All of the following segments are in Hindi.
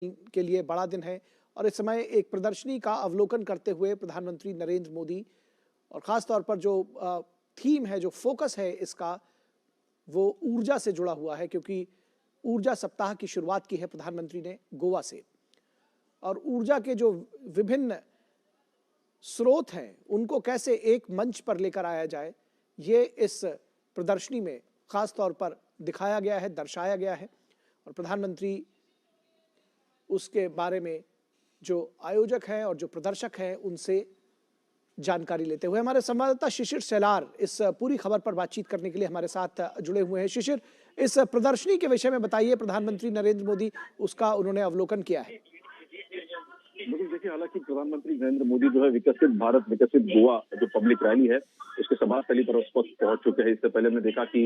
के लिए बड़ा दिन है और इस समय एक प्रदर्शनी का अवलोकन करते हुए प्रधानमंत्री नरेंद्र मोदी और खास तौर पर जो थीम है, जो फोकस है इसका, वो ऊर्जा से जुड़ा हुआ है, क्योंकि ऊर्जा सप्ताह की शुरुआत की है प्रधानमंत्री ने गोवा से। और ऊर्जा के जो विभिन्न स्रोत हैं उनको कैसे एक मंच पर लेकर आया जाए, ये इस प्रदर्शनी में खास तौर पर दिखाया गया है, दर्शाया गया है। और प्रधानमंत्री उसके बारे में जो आयोजक हैं और जो प्रदर्शक हैं उनसे जानकारी लेते हुए हमारे संवाददाता शिशिर सेलार इस पूरी खबर पर बातचीत करने के लिए हमारे साथ जुड़े हुए हैं। शिशिर, इस प्रदर्शनी के विषय में बताइए, प्रधानमंत्री नरेंद्र मोदी उसका उन्होंने अवलोकन किया है। देखिए, हालांकि प्रधानमंत्री नरेंद्र मोदी जो है विकसित भारत विकसित गोवा जो पब्लिक रैली है उसके सभा स्थली पर उस वक्त पहुंच चुके हैं। इससे पहले हमने देखा कि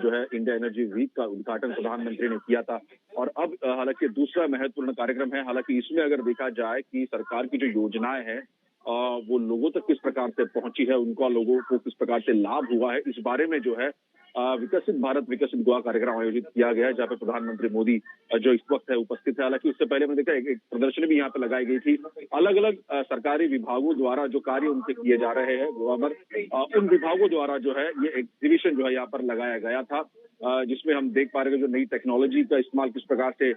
जो है इंडिया एनर्जी वीक का उद्घाटन प्रधानमंत्री ने किया था और अब हालांकि दूसरा महत्वपूर्ण कार्यक्रम है। हालांकि इसमें अगर देखा जाए कि सरकार की जो योजनाएं हैं वो लोगों तक किस प्रकार से पहुंची है, उनका लोगों को किस प्रकार से लाभ हुआ है, इस बारे में जो है विकसित भारत विकसित गोवा कार्यक्रम आयोजित किया गया है, जहाँ पे प्रधानमंत्री मोदी जो इस वक्त है उपस्थित है। हालांकि उससे पहले मैंने देखा एक प्रदर्शनी भी यहाँ पे लगाई गई थी। अलग अलग सरकारी विभागों द्वारा जो कार्य उनसे किए जा रहे हैं गोवा पर, उन विभागों द्वारा जो है ये एग्जीबिशन जो है यहाँ पर लगाया गया था, जिसमें हम देख पा रहे हैं जो नई टेक्नोलॉजी का इस्तेमाल किस प्रकार से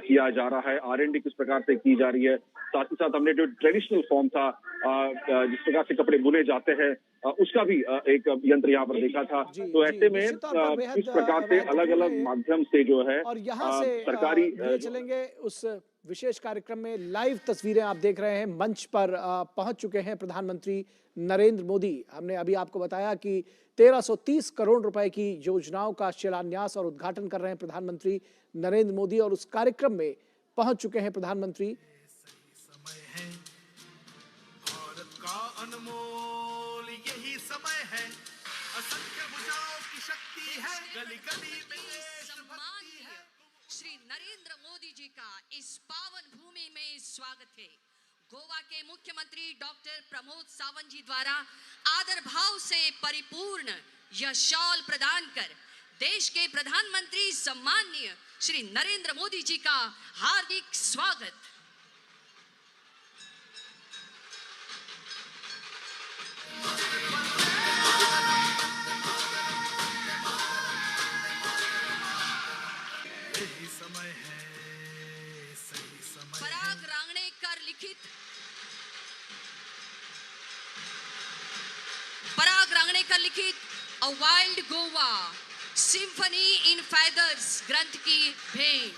किया जा रहा है, R&D किस प्रकार से की जा रही है। साथ ही साथ हमने जो ट्रेडिशनल फॉर्म था जिस प्रकार से कपड़े बुने जाते हैं उसका भी एक यंत्र यहाँ पर देखा था। तो ऐसे में इस प्रकार से अलग अलग माध्यम से जो है और यहाँ से सरकारी चलेंगे उस विशेष कार्यक्रम में। लाइव तस्वीरें आप देख रहे हैं, मंच पर पहुंच चुके हैं प्रधानमंत्री नरेंद्र मोदी। हमने अभी आपको बताया कि 1330 करोड़ रुपए की योजनाओं का शिलान्यास और उद्घाटन कर रहे हैं प्रधानमंत्री नरेंद्र मोदी और उस कार्यक्रम में पहुंच चुके हैं प्रधानमंत्री। भारत का अनमोल यही समय है, असंख्य भुजाओं की शक्ति है, गली गली में देशभक्ति है। श्री नरेंद्र मोदी जी का इस पावन भूमि में स्वागत है। गोवा के मुख्यमंत्री डॉक्टर प्रमोद सावंत जी द्वारा आदर भाव से परिपूर्ण यह शॉल प्रदान कर देश के प्रधानमंत्री सम्माननीय श्री नरेंद्र मोदी जी का हार्दिक स्वागत। यही समय है, सही समय। पराग रांगणेकर लिखित अ वाइल्ड गोवा सिम्फनी इन फेदर्स ग्रंथ की भेंट।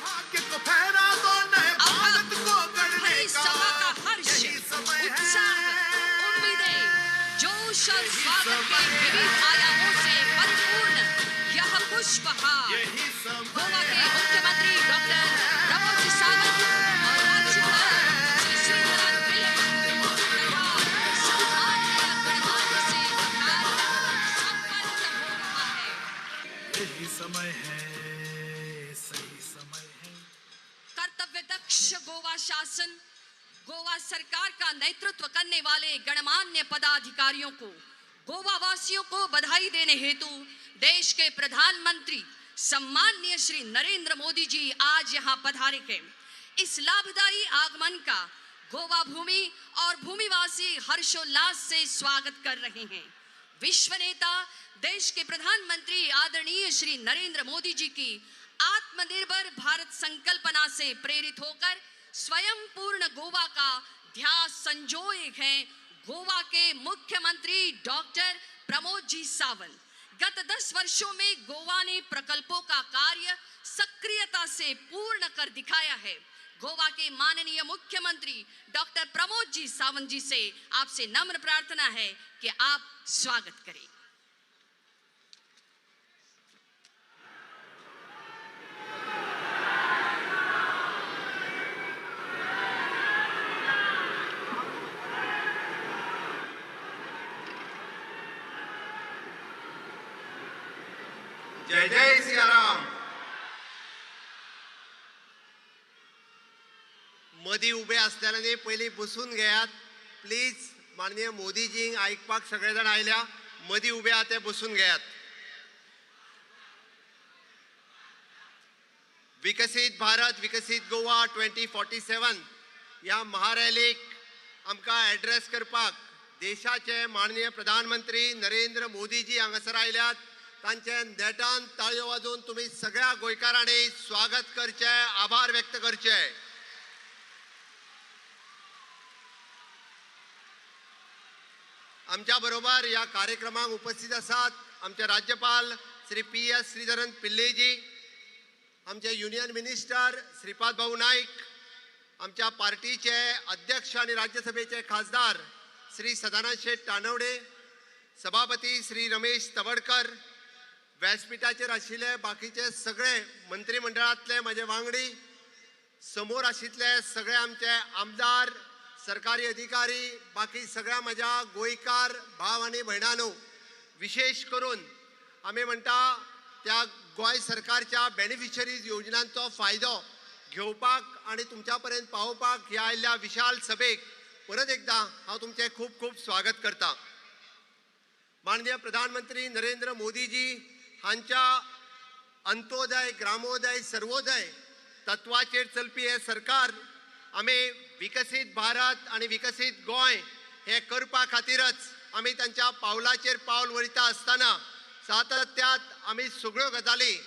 भाग्य को फहरा दो नए भारत को गढ़ने का हर्ष, यही समय उत्साह, है। उम्मीदें, जोश और स्वागत के विविध आयामों से परिपूर्ण यह पुष्पहार यही समय गोवा के मुख्यमंत्री डॉक्टर प्रमोद सावंत और राज्यपाल श्री श्रीधरन पिल्लई तथा सम्माननीय गणमान्य से संपन्न हो रहा है। यही समय है, सही समय है। कर्तव्य दक्ष गोवा शासन, गोवा सरकार का नेतृत्व करने वाले गणमान्य पदाधिकारियों को, गोवा वासियों को बधाई देने हेतु देश के प्रधानमंत्री सम्माननीय श्री नरेंद्र मोदी जी आज यहाँ पधारे हैं। इस लाभदायी आगमन का गोवा भूमि और भूमिवासी हर्षोल्लास से स्वागत कर रहे हैं। विश्व नेता देश के प्रधानमंत्री आदरणीय श्री नरेंद्र मोदी जी की आत्मनिर्भर भारत संकल्पना से प्रेरित होकर स्वयं पूर्ण गोवा का ध्यास संजोए हैं गोवा के मुख्यमंत्री डॉक्टर प्रमोद जी सावंत। गत 10 वर्षों में गोवा ने प्रकल्पों का कार्य सक्रियता से पूर्ण कर दिखाया है। गोवा के माननीय मुख्यमंत्री डॉक्टर प्रमोद जी सावंत जी से आपसे नम्र प्रार्थना है कि आप स्वागत करें। जय जय सिया राम। मदी उभे असल्याने पहिले बसून घेयात प्लीज। माननीय मोदीजी आयकपाक सगळे जण आयल्या, मदी उभे आहात ते बसून घेयात। विकसित भारत विकसित गोवा 2047 ह्या महारॅलीक आमकां एड्रेस करपाक देशाचे माननीय प्रधानमंत्री नरेंद्र मोदीजी हांगासर आयल्यात. तांचे नेटान ताळयो वाजोवन तुमी सगळ्या गोंयकारांनी स्वागत करचे, आभार व्यक्त करचे. आमच्या बरोबर या कार्यक्रमाक उपस्थित आसात आमचे राज्यपाल श्री PS श्रीधरन पिल्लेजी, आमचे युनियन मिनिस्टर श्रीपाद भाऊ नाईक, आमच्या पार्टीचे अध्यक्ष आणि राज्यसभेचे खासदार श्री सदानंद शेठ तानवडे, सभापती श्री रमेश तवडकर, व्यासपीठाचेर आशिल्ले बाकीचे सगळे मंत्रिमंडळातले माझे वांगडी, समोर आशिल्ले सगळे आमचे आमदार, सरकारी अधिकारी, बाकी सगळ्या माझ्या गोंयकार भाव आणि भयणांनो, विशेष करून आम्ही म्हणटा त्या गोंय सरकारच्या बेनिफिशरीज योजनांचो फायदो घेवपाक आणि तुमच्या पर्यंत पावोवपाक ह्या आयिल्ल्या विशाल सभेक परत एकदा हांव तुमचे खूप खूप स्वागत करता. माननीय प्रधानमंत्री नरेंद्र मोदीजी हांच्या अंत्योदय, ग्रामोदय, सर्वोदय तत्वाचेर चलपी हे सरकार आम्ही विकसित भारत आणि विकसित गोंय हे करपा खातीरच आम्ही त्यांच्या पावलाचेर पावल वरिता असताना सातत्यात आम्ही सगळ्यो गजाली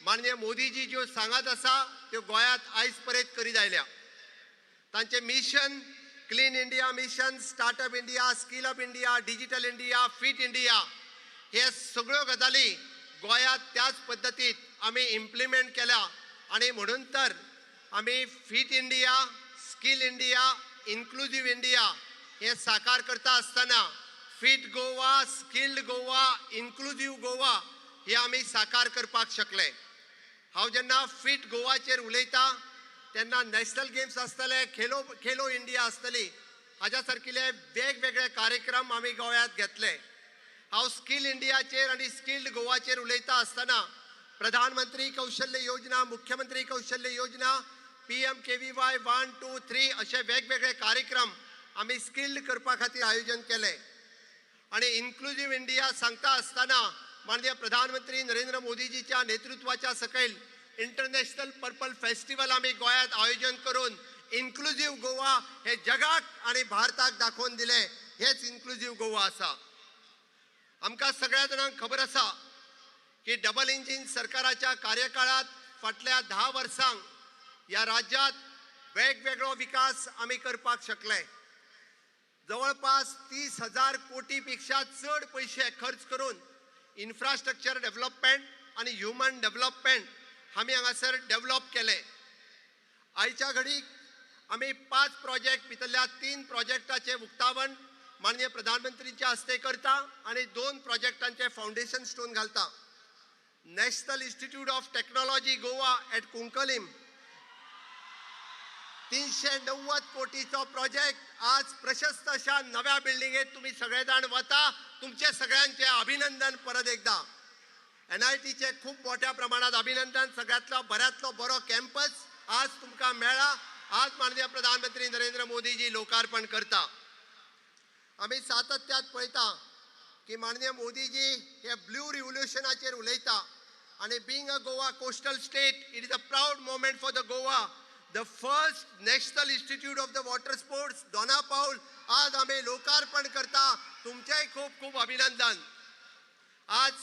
माननीय मोदीजी ज्यो सांगत आसा त्यो गोंयांत आयज पर्यंत करीत आयल्या. तांचे mission clean India mission, startup India, skill up India, digital India, fit India हे सगळ्यो गजाली गोंयांत त्याच पद्दतीत आम्ही इम्प्लिमेंट केल्या. आणि म्हणून तर आम्ही fit India, skill India, inclusive India हे साकार करता असताना fit Goa, skilled Goa, inclusive Goa हे आम्ही साकार करपाक शकले. हांव जेन्ना फिट गोवाचेर उलयता तेन्ना नॅशनल गेम्स आसतले, खेलो इंडिया आसतली, हाज्या सारकिले वेगवेगळे कार्यक्रम आम्ही गोंयांत घेतले. हांव स्किल इंडियाचेर आनी स्किल्ड गोवाचेर उलयता आसतना प्रधानमंत्री कौशल्य योजना, मुख्यमंत्री कौशल्य योजना, PMKVY 1, 2, 3 असे वेगवेगळे कार्यक्रम आम्ही स्किल्ड करपा खातीर आयोजन केले. आणि इन्क्लुझिव्ह इंडिया सांगता असताना माननीय प्रधानमंत्री नरेंद्र मोदीजीच्या नेतृत्वाच्या सकयल इंटरनॅशनल पर्पल फेस्टिवल आम्ही गोंयांत आयोजन करून इन्क्लुझिव्ह गोवा हे जगाक आणि भारताक दाखवून दिले. हेच इन्क्लुझिव्ह गोवा आसा. आमकां सगळ्या जाणांक खबर आसा की डबल इंजिन सरकाराच्या कार्यकाळात फाटल्या 10 वर्सांक या राज्यात वेगवेगळो विकास आम्ही करपाक शकले. जवळपास 30,000 कोटी पेक्षा चड पैसे खर्च करून इन्फ्रास्ट्रक्चर डेव्हलपमेंट आणि ह्युमन डेव्हलपमेंट आम्ही हांगासर डेव्हलप केले. आयच्या घडीक आम्ही 5 प्रोजेक्ट भितरल्या 3 प्रोजेक्टाचे उक्तावण माननीय प्रधानमंत्रीच्या हस्ते करता आणि 2 प्रोजेक्टांचे फाउंडेशन स्टोन घालता. National institute of technology Goa at Cuncolim 390 कोटीचो प्रोजेक्ट आज प्रशस्त अशा नव्या बिल्डिंगेत तुम्ही सगळेजण वता. तुमचे सगळ्यांचे अभिनंदन परत एकदा. NITचे खूप मोठ्या प्रमाणात अभिनंदन. सगळ्यातलो बऱ्यातलो बरो कॅम्पस आज तुमकां मेळ्ळा. आज माननीय प्रधानमंत्री नरेंद्र मोदीजी लोकार्पण करता. आम्ही सातत्यात पळयता की माननीय मोदीजी हे ब्लू रिव्होल्युशनाचेर उलयता आणि being a Goa coastal state it is a proud moment for the Goa. The first national institute of the water sports दोना पाऊल आज आम्ही लोकार्पण करता. तुमचेय खूप खूप अभिनंदन. आज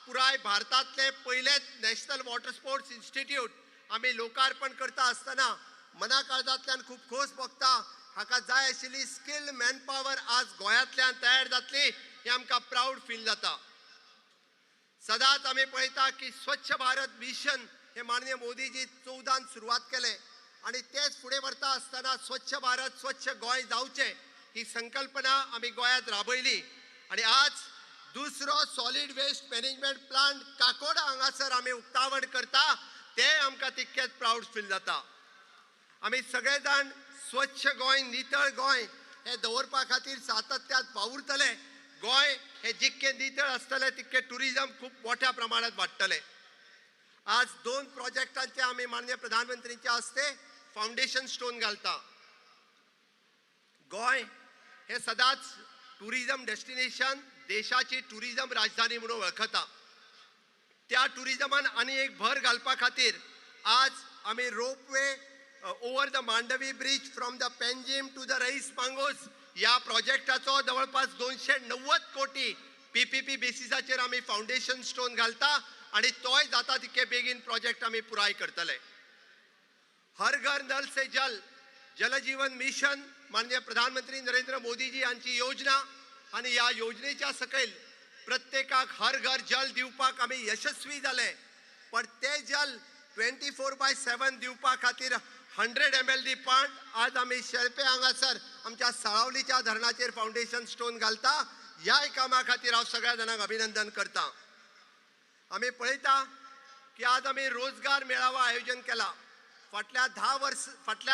पुराय भारतातले पहिलेच नॅशनल वॉटर स्पोर्ट्स इन्स्टिट्यूट आम्ही लोकार्पण करता असताना मना काळजांतल्यान खूप खोस भोगता. हाका जाय आशिल्ली स्किल्ड मॅनपॉवर आज गोंयांतल्यान तयार जातली हे आमकां प्राऊड फील जाता. सदांच आम्ही पळयता की स्वच्छ भारत मिशन हे माननीय मोदीजी 14 सुरवात केले आणि तेच फुडें व्हरता असताना स्वच्छ भारत स्वच्छ गोंय जावचे ही संकल्पना आम्ही गोंयांत राबयली. आणि आज दुसरो solid waste management plant Kakoda हांगासर आम्ही उक्तावण करता. ते आमकां तितकेच प्राऊड फील जाता. आम्ही सगळेजण स्वच्छ गोंय, नितळ गोंय हे दवरपा खातीर सातत्यात वावुरतले. गोंय हे जितके नितळ आसतले तितके टुरिझम खूप मोठ्या प्रमाणात वाडटले. आज 2 प्रोजेक्टांचे आम्ही माननीय प्रधानमंत्रींच्या हस्ते फाउंडेशन स्टोन घालता. गोंय हे सदांच टुरिझम डेस्टिनेशन, देशाची टुरिझम राजधानी म्हणून वळखता. त्या टुरिझमान आनी एक भर घालपा खातीर आज आम्ही ropeway over the Mandovi bridge from the Panjim to the Reis Magos या प्रोजेक्टाचो जवळपास 290 कोटी PPP बेसिसाचेर आम्ही फाउंडेशन स्टोन घालता आणि तोय जाता तितके बेगीन प्रोजेक्ट आम्ही पुराय करतले. हर घर नल से जल जल जीवन मिशन माननीय प्रधानमंत्री नरेंद्र मोदीजी यांची योजना आणि या योजनेच्या सकयल प्रत्येकाक हर घर जल दिवपाक आम्ही यशस्वी जाले. पण ते जल 24/7 दिवपा खातीर 100 ml पण आज आम्ही शेळपे हांगासर आमच्या साळावलीच्या धरणाचेर फाउंडेशन स्टोन घालता. ह्या कामा खातीर हांव सगळ्या जाणांक अभिनंदन करता. आम्ही पळयता की आज आम्ही रोजगार मेळावा आयोजन केला. फाटल्या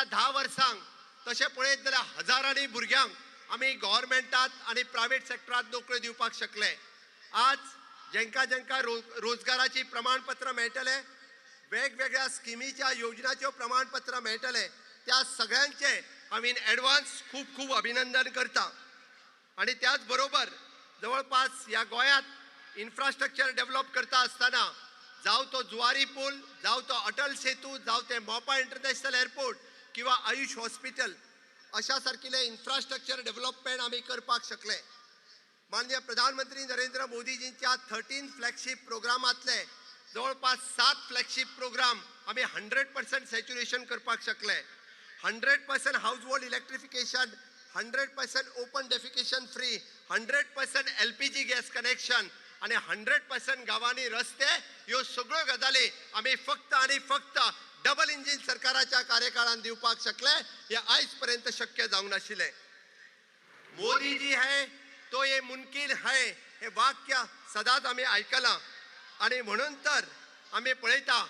10 वर्सांक तशें पळयत जाल्यार हजारांनी भुरग्यांक आम्ही गव्हर्मेंटात आणि प्रायव्हेट सेक्टरात नोकऱ्यो दिवपाक शकले. आज जेंका रोजगाराची प्रमाणपत्र मेळटले, वेगवेगळ्या स्किमीच्या योजनाच्यो प्रमाणपत्र मेळटले, त्या सगळ्यांचे आम्ही इन एडवान्स खूप खूप अभिनंदन करता. आणि त्याच बरोबर जवळपास या गोंयांत इन्फ्रास्ट्रक्चर डेव्हलप करता असताना जावं तो जुवारी पूल, जावं तो अटल सेतू, जावं ते मोपा इंटरनॅशनल एअरपोर्ट किंवा आयुष हॉस्पिटल अशा सारकिले इन्फ्रास्ट्रक्चर डेव्हलपमेंट आम्ही करपाक शकले. माननीय प्रधानमंत्री नरेंद्र मोदीजींच्या 13 फ्लॅगशिप प्रोग्रामातले जवळपास 7 फ्लॅगशिप प्रोग्राम आम्ही 100% सॅच्युरेशन करपाक शकले. 100% house hold electrification, 100% open defecation free, 100% LPG gas connection आणि 100% गावांनी रस्ते, ह्यो सगळ्यो गजाली आम्ही फक्त आणि फक्त डबल इंजिन सरकाराच्या कार्यकाळात दिवपाक शकले. हे आयज पर्यंत शक्य जावंक नाशिल्लें. मोदी जी है तो ये मुमकिन है हे वाक्य सदांच आम्ही आयकलां. आणि म्हणून तर आम्ही पळयता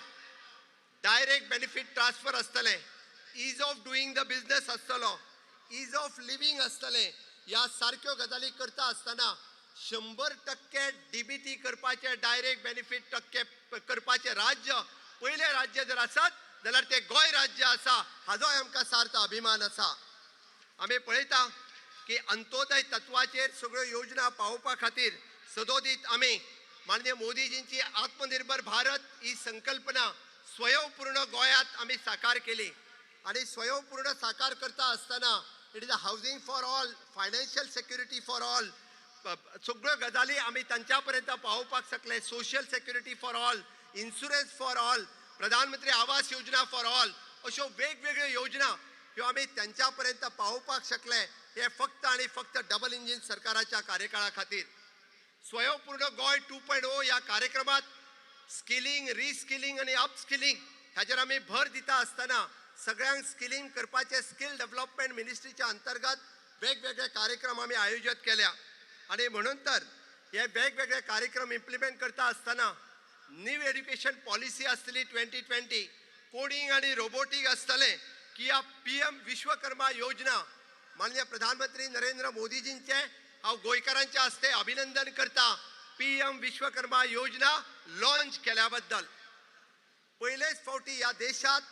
डायरेक्ट बेनिफिट ट्रान्सफर आसतले, is of doing the business आसतलो, इज ऑफ लिव्हिंग आसतले. ह्या सारक्यो गजाली करता आसतना 100% DBT करपाचे, डायरेक्ट बेनिफिट टक्के करपाचे राज्य पयले राज्य जर आसत जाल्यार ते गोंय राज्य आसा. हाजो आमकां सार्थ अभिमान आसा. आम्ही पळयता की अंत्योदय तत्वाचेर सगळ्यो योजना पावोवपा खातीर सदोदीत आम्ही माननीय मोदीजींची आत्मनिर्भर भारत ही संकल्पना स्वयंपूर्ण गोंयांत आम्ही साकार केली. आणि स्वयंपूर्ण साकार करता असताना it is a housing for all, financial security for all, सगळ्यो गजाली आम्ही तांच्यापर्यंत पावोवपाक शकले. Social security for all, insurance for all, प्रधानमंत्री आवास योजना फॉर ऑल, अशो वेगवेगळ्यो योजना ह्यो आम्ही त्यांच्यापर्यंत पावोवपाक शकले. हे फक्त आणि फक्त डबल इंजिन सरकाराच्या कार्यकाळा खातीर. स्वयंपूर्ण गोंय 2.0 या कार्यक्रमात स्किलिंग, रिस्किलिंग आणि अपस्किलिंग ह्याचेर आम्ही भर दिता असताना सगळ्यांक स्किलिंग करपाचे स्किल डेव्हलपमेंट मिनिस्ट्रीच्या अंतर्गत वेगवेगळे कार्यक्रम आम्ही आयोजित केल्या. आणि म्हणून तर हे वेगवेगळे कार्यक्रम इम्प्लिमेंट करता असताना न्यू एज्युकेशन पॉलिसी आसतली 2020, कोडिंग आणि रोबोटिक आसतले की या PM विश्वकर्मा योजना माननीय प्रधानमंत्री नरेंद्र मोदीजींचे हांव गोंयकारांच्या हस्ते अभिनंदन करता. PM विश्वकर्मा योजना लॉन्च केल्या बद्दल. पहिलेच फावटी या देशात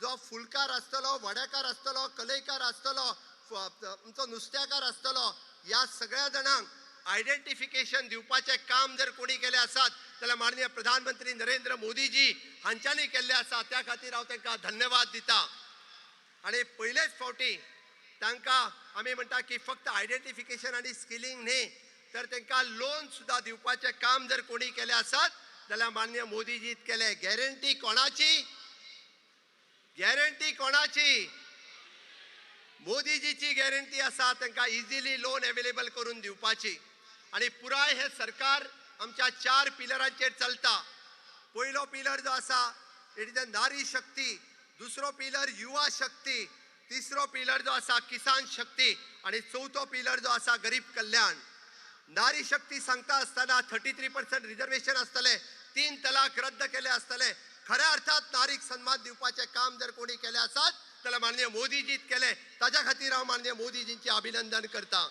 जो फुलकार आसतलो, वडेकार आसतलो, कलईकार आसतलो, आमचो नुस्तेकार आसतलो, या सगळ्या जाणांक आयडेंटिफिकेशन दिवपाचे काम जर कोणी केले आसात जाल्यार माननीय प्रधानमंत्री नरेंद्र मोदीजी हांच्यांनी केल्ले आसा. त्या खातीर हांव तांकां धन्यवाद दिता. आणि पहिलेच फावटी तांकां आमी म्हणटा की फक्त आयडेंटिफिकेशन आणि स्किलिंग न्ही तर तांकां लोन सुद्धा दिवपाचे काम जर कोणी केले आसात जाल्यार माननीय मोदीजीत केले. गॅरंटी कोणाची? गॅरंटी कोणाची? मोदीजीची गॅरंटी आसा तांकां इजिली लोन अवेलेबल करून दिवपाची. आणि पुराय हे सरकार आमच्या 4 पिलरांचेर चलता. पयलो पिलर जो आसा इट इज अ नारी शक्ती, दुसरो पिलर युवा शक्ती, तिसरो पिलर जो आसा किसान शक्ती आणि चौथो पिलर जो आसा गरीब कल्याण. नारी शक्ती सांगता असताना 33% रिझर्वेशन असतले, 3 तलाक रद्द केले असतले. खऱ्या अर्थात नारीक सन्मान दिवपाचे काम जर कोणी केले आसात जाल्यार माननीय मोदीजीत केले. ताज्या खातीर हांव माननीय मोदीजींचे अभिनंदन करता.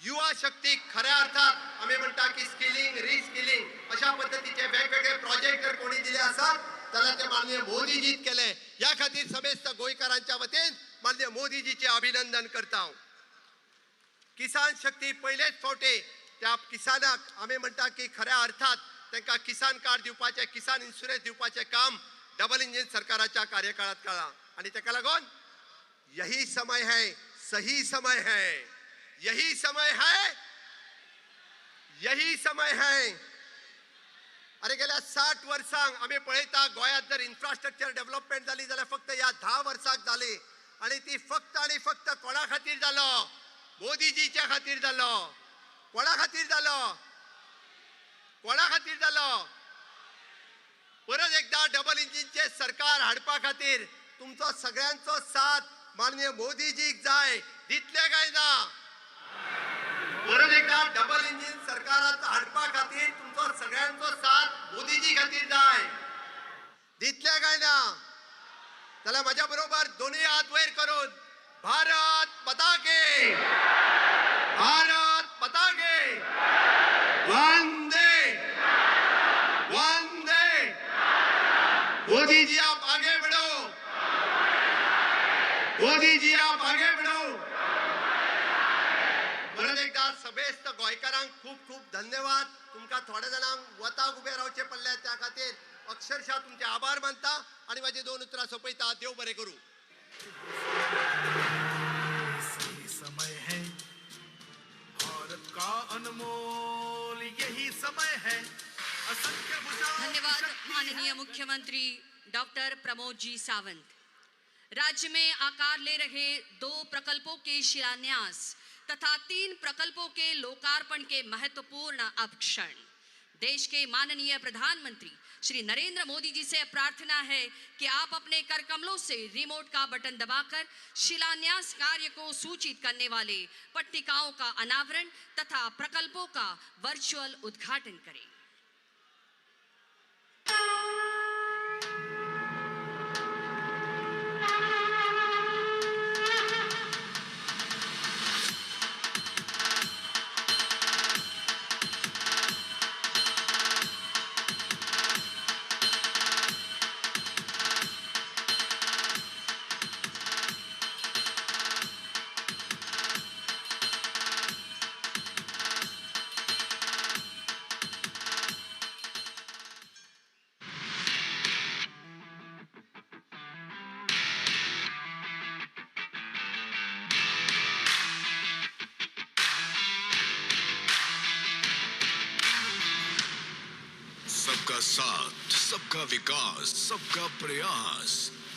युवा शक्ती खऱ्या अर्थात आम्ही म्हणटा की स्किलिंग, रिस्किलिंग अशा पद्धतीचे वेगवेगळे प्रोजेक्ट जर कोणी दिले असतात जाल्यार ते माननीय मोदीजीत केले. या खातीर समेस्त गोंयकारांच्या वतीन माननीय मोदीजीचे अभिनंदन करता. किसान शक्ती पहिलेच फावटी त्या किसानाक आम्ही म्हणटा की खऱ्या अर्थात तांकां किसान कार्ड दिवपाचें, किसान इन्शुरन्स दिवपाचें काम डबल इंजिन सरकाराच्या कार्यकाळात केलां आणि ताका लागून यही समय है, सही समय है, यही समय है, यही समय है. अरे गेल्या 60 वर्सांक आम्ही पळयता गोंयांत जर इन्फ्रास्ट्रक्चर डेव्हलपमेंट जाली जाल्यार फक्त ह्या 10 वर्सांक जाली आणि ती फक्त आणि फक्त कोणा खातीर जालो? मोदीजीच्या खातीर जालो. कोणा खातीर जालो? कोणा खातीर जालो? परत एकदा डबल इंजिनचे सरकार हाडपा खातीर तुमचो सगळ्यांचो साथ माननीय मोदीजीक जाय, दितले काय ना? परत एकदा डबल इंजिन सरकारात हाडपा खातीर तुमचो सगळ्यांचो साथ मोदीजी खातीर जाय, दितले काय ना? जाल्यार माझ्या बरोबर दोन्ही हात वयर करून भारत माता के, भारत माता के, वंदे वंदे. मोदी जी आप आगे बढ़ो, मोदी जी आप आगे बढ़ो. परत एकदा सभेस्त गोंयकारांक खूप खूप धन्यवाद. तुमकां थोड्या जाणांक वताक उबे रावचे पडले त्या खातीर अक्षरशः तुमचे आभार मानता आणि माझी 2 उतरां सोंपयता. देव बरें करूं. सही समय है भारत का अनमोल, यही समय है असंख्य भुजाओं की धन्यवाद शक्ति है. माननीय मुख्यमंत्री डॉक्टर प्रमोद जी सावंत. राज्य में आकार ले रहे 2 प्रकल्पों के शिलान्यास तथा 3 प्रकल्पों के लोकार्पण के महत्वपूर्ण अब क्षण. देश के माननीय प्रधानमंत्री श्री नरेंद्र मोदी जी से प्रार्थना है कि आप अपने कर कमलों से रिमोट का बटन दबाकर शिलान्यास कार्य को सूचित करने वाले पट्टिकाओं का अनावरण तथा प्रकल्पों का वर्चुअल उद्घाटन करें. सबका साथ, सबका विकास, सबका प्रयास,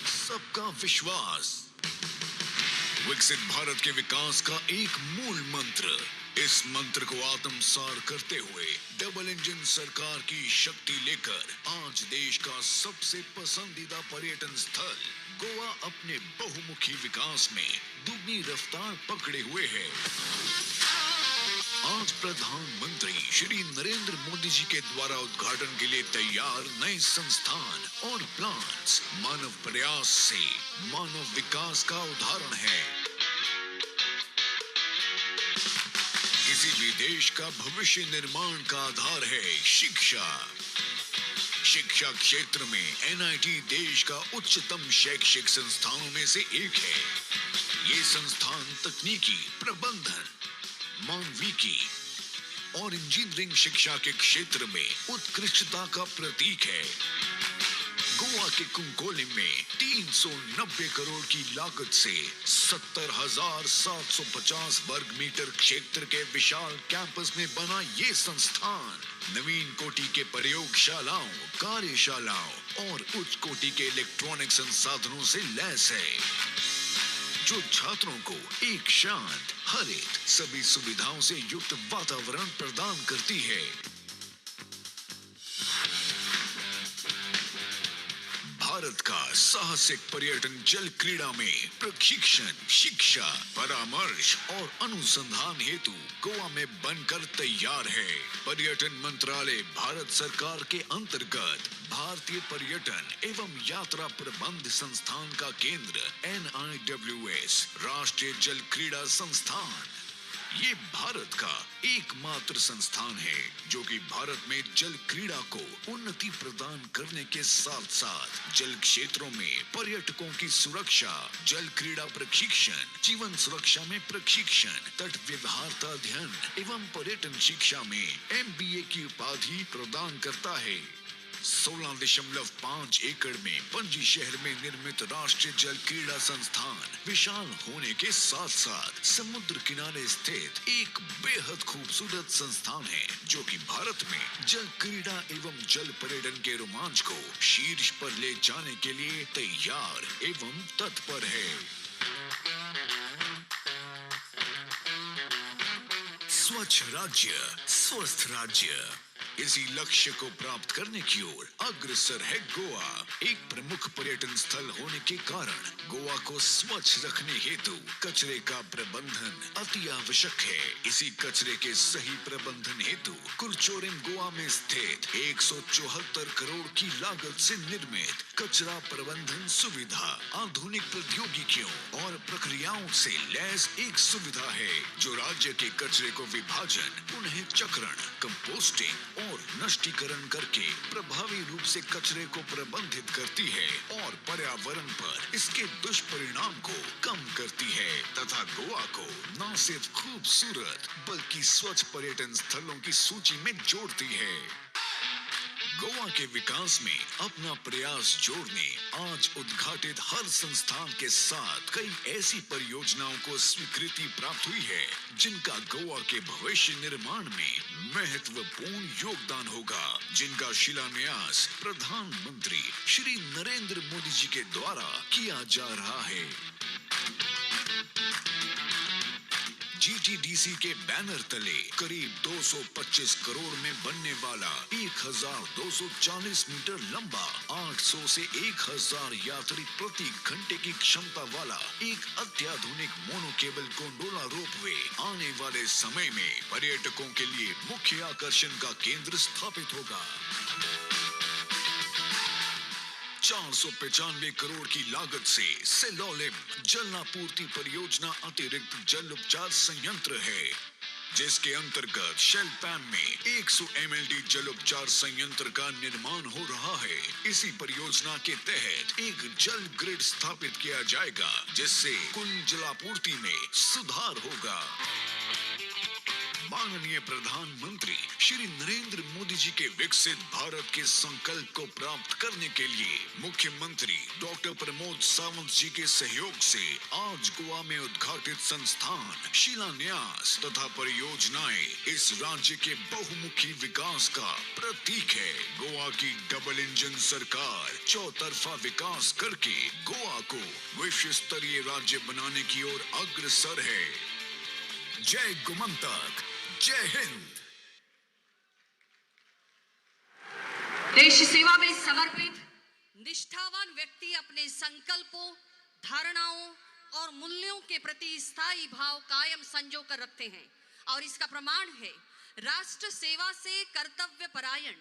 सबका विश्वास. विकसित भारत के विकास का एक मूल मंत्र. इस मंत्र को आत्मसात करते हुए डबल इंजन सरकार की शक्ति लेकर आज देश का सबसे पसंदीदा पर्यटन स्थल गोवा अपने बहुमुखी विकास में दुगनी रफ्तार पकड़े हुए है. आज प्रधानमंत्री श्री नरेंद्र मोदी जी के द्वारा उद्घाटन के लिए तैयार नए संस्थान और प्लांट्स मानव प्रयास से मानव विकास का उदाहरण है. किसी भी देश का भविष्य निर्माण का आधार है शिक्षा. शिक्षा क्षेत्र में एनआईटी देश का उच्चतम शैक्षिक संस्थानों में से एक है. ये संस्थान तकनीकी, प्रबंधन, मानविकी और इंजीनियरिंग शिक्षा के क्षेत्र में उत्कृष्टता का प्रतीक है. गोवा के कुंकोली में 390 करोड़ की लागत से 70,750 वर्ग मीटर क्षेत्र के विशाल कैंपस में बना ये संस्थान नवीन कोटि के प्रयोगशालाओं, कार्यशालाओं और उच्च कोटि के इलेक्ट्रॉनिक संसाधनों से लैस है, जो छात्रों को एक शांत, हरित, सभी सुविधाओं से युक्त वातावरण प्रदान करती है. भारत का साहसिक पर्यटन जल क्रीड़ा में प्रशिक्षण, शिक्षा, परामर्श और अनुसंधान हेतु गोवा में बनकर तैयार है. पर्यटन मंत्रालय भारत सरकार के अंतर्गत भारतीय पर्यटन एवं यात्रा प्रबंध संस्थान का केंद्र NIWS राष्ट्रीय जल क्रीड़ा संस्थान ये भारत का एकमात्र संस्थान है जो कि भारत में जल क्रीड़ा को उन्नति प्रदान करने के साथ साथ जल क्षेत्रों में पर्यटकों की सुरक्षा, जल क्रीड़ा प्रशिक्षण, जीवन सुरक्षा में प्रशिक्षण, तट व्यवहारता अध्ययन एवं पर्यटन शिक्षा में MBA की उपाधि प्रदान करता है। 16.5 एकड़ में पणजी शहर में निर्मित राष्ट्रीय जल क्रीड़ा संस्थान विशाल होने के साथ साथ समुद्र किनारे स्थित एक बेहद खूबसूरत संस्थान है जो कि भारत में जल क्रीड़ा एवं जल पर्यटन के रोमांच को शीर्ष पर ले जाने के लिए तैयार एवं तत्पर है। स्वच्छ राज्य, स्वस्थ राज्य, इसी लक्ष्य को प्राप्त करने की ओर अग्रसर है गोवा। एक प्रमुख पर्यटन स्थल होने के कारण गोवा को स्वच्छ रखने हेतु कचरे का प्रबंधन अति आवश्यक है। इसी कचरे के सही प्रबंधन हेतु कुरचोरेम गोवा में स्थित 174 करोड़ की लागत से निर्मित कचरा प्रबंधन सुविधा आधुनिक प्रौद्योगिकियों और प्रक्रियाओं से लैस एक सुविधा है जो राज्य के कचरे को विभाजन, पुनः चक्रण, कंपोस्टिंग और नष्टीकरण करके प्रभावी रूप से कचरे को प्रबंधित करती है और पर्यावरण पर इसके दुष्परिणाम को कम करती है तथा गोवा को न सिर्फ खूबसूरत बल्कि स्वच्छ पर्यटन स्थलों की सूची में जोड़ती है। गोवा के विकास में अपना प्रयास जोड़ने आज उद्घाटित हर संस्थान के साथ कई ऐसी परियोजनाओं को स्वीकृति प्राप्त हुई है जिनका गोवा के भविष्य निर्माण में महत्वपूर्ण योगदान होगा, जिनका शिलान्यास प्रधानमंत्री श्री नरेंद्र मोदी जी के द्वारा किया जा रहा है। GTDC के बैनर तले करीब 225 करोड़ में बनने वाला 1240 मीटर लंबा 800 से 1000 यात्री प्रति घंटे की क्षमता वाला एक अत्याधुनिक मोनो केबल गोंडोला रोपवे आने वाले समय में पर्यटकों के लिए मुख्य आकर्षण का केंद्र स्थापित होगा। 495 करोड़ की लागत से सेलोलिम जलापूर्ति परियोजना अतिरिक्त जल उपचार संयंत्र है जिसके अंतर्गत शेलपैम में 100 MLD जल उपचार संयंत्र का निर्माण हो रहा है। इसी परियोजना के तहत एक जल ग्रिड स्थापित किया जाएगा जिससे कुल जलापूर्ति में सुधार होगा। माननीय प्रधानमंत्री श्री नरेंद्र मोदी जी के विकसित भारत के संकल्प को प्राप्त करने के लिए मुख्यमंत्री डॉक्टर प्रमोद सावंत जी के सहयोग से आज गोवा में उद्घाटित संस्थान, शिलान्यास तथा परियोजनाएं इस राज्य के बहुमुखी विकास का प्रतीक है। गोवा की डबल इंजन सरकार चौतरफा विकास करके गोवा को विश्व स्तरीय राज्य बनाने की ओर अग्रसर है। जय गोमंतक, जय हिंद। देश सेवा में समर्पित निष्ठावान व्यक्ति अपने संकल्पों, धारणाओं और मूल्यों के प्रति स्थायी भाव कायम संजो कर रखते हैं और इसका प्रमाण है राष्ट्र सेवा से कर्तव्य परायण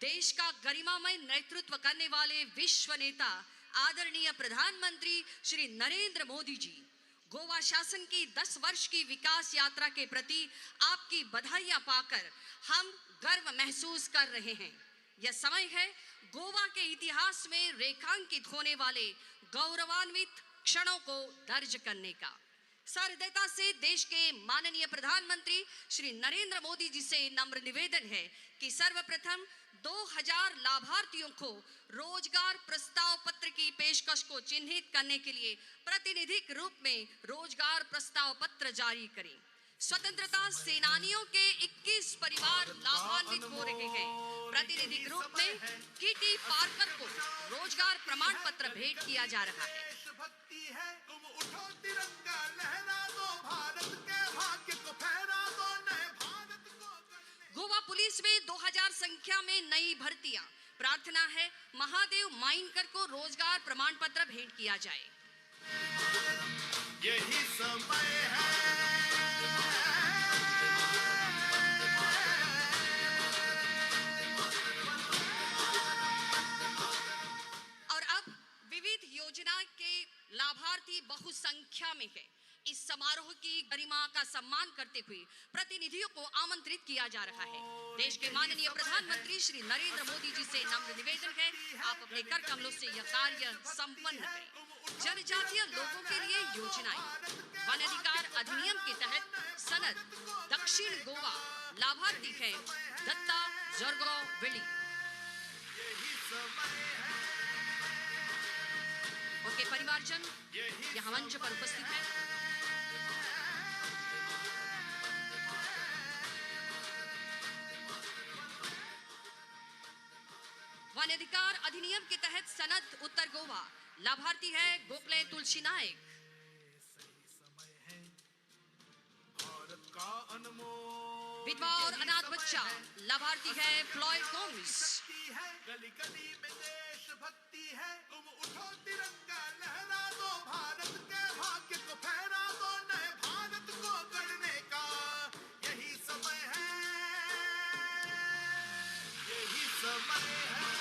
देश का गरिमामय नेतृत्व करने वाले विश्व नेता आदरणीय प्रधानमंत्री श्री नरेंद्र मोदी जी। गोवा शासन की 10 वर्ष की विकास यात्रा के प्रति आपकी बधाइयां पाकर हम गर्व महसूस कर रहे हैं। यह समय है गोवा के इतिहास में रेखांकित होने वाले गौरवान्वित क्षणों को दर्ज करने का। सहृदयता से देश के माननीय प्रधानमंत्री श्री नरेंद्र मोदी जी से नम्र निवेदन है कि सर्वप्रथम 2000 लाभार्थियों को रोजगार प्रस्ताव पत्र की पेशकश को चिन्हित करने के लिए प्रतिनिधिक रूप में रोजगार प्रस्ताव पत्र जारी करें। स्वतंत्रता सेनानियों के 21 परिवार लाभान्वित हो रहे हैं। प्रतिनिधिक रूप में किटी पार्कर को रोजगार प्रमाण पत्र भेंट किया जा रहा है। देशभक्ति है, तुम उठो तिरंगा लहरा दो, भारत के भाग्य को फहरा दो, नए भारत को गोवा पुलिस में 2000 संख्या में नई भर्तियां। प्रार्थना है महादेव माइनकर को रोजगार प्रमाण पत्र भेंट किया जाए। यही समय है। और अब विविध योजना के लाभार्थी बहुसंख्या में है। इस समारोह की गरिमा का सम्मान करते हुए प्रतिनिधियों को आमंत्रित किया जा रहा है। देश के माननीय प्रधानमंत्री श्री नरेंद्र मोदी जी से नम्र निवेदन है, आप अपने कर कमलों से यह कार्य संपन्न करें। जनजातीय लोगों के लिए योजनाएं। वन अधिकार अधिनियम के तहत सनद दक्षिण गोवा लाभार्थी है दत्ता जरगांव विली। उनके परिवारजन यहाँ मंच पर उपस्थित हैं। वन अधिकार अधिनियम के तहत सनद उत्तर गोवा लाभार्थी है गोखले तुलसी नायक। विधवा और अनाथ बच्चा लाभार्थी है फ्लॉयड गोमिस। गली गली में देशभक्ति है, तुम उठो तिरंगा लहरा दो, भारत के भाग्य को फहरा दो, नए भारत को गढ़ने का यही समय है, यही समय है।